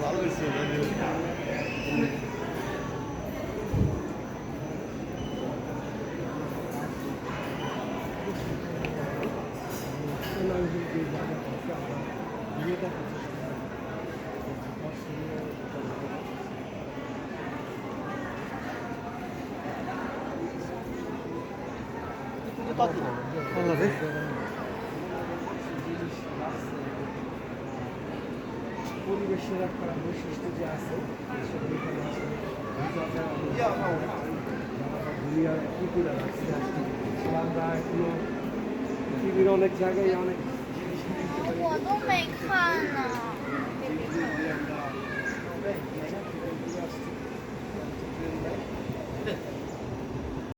ভালো হয়েছে বাংলাদেশ পরিবেশের একটা বৈশিষ্ট্য যে আছে সেসব এখানে আসলে দুনিয়ার পুকুরা রাখছে আমরা এখনো পৃথিবীর অনেক জায়গায় অনেক জিনিস কিনতে পারি 我都没看呢。 যেগুলি আমরা ঘুরে আসছি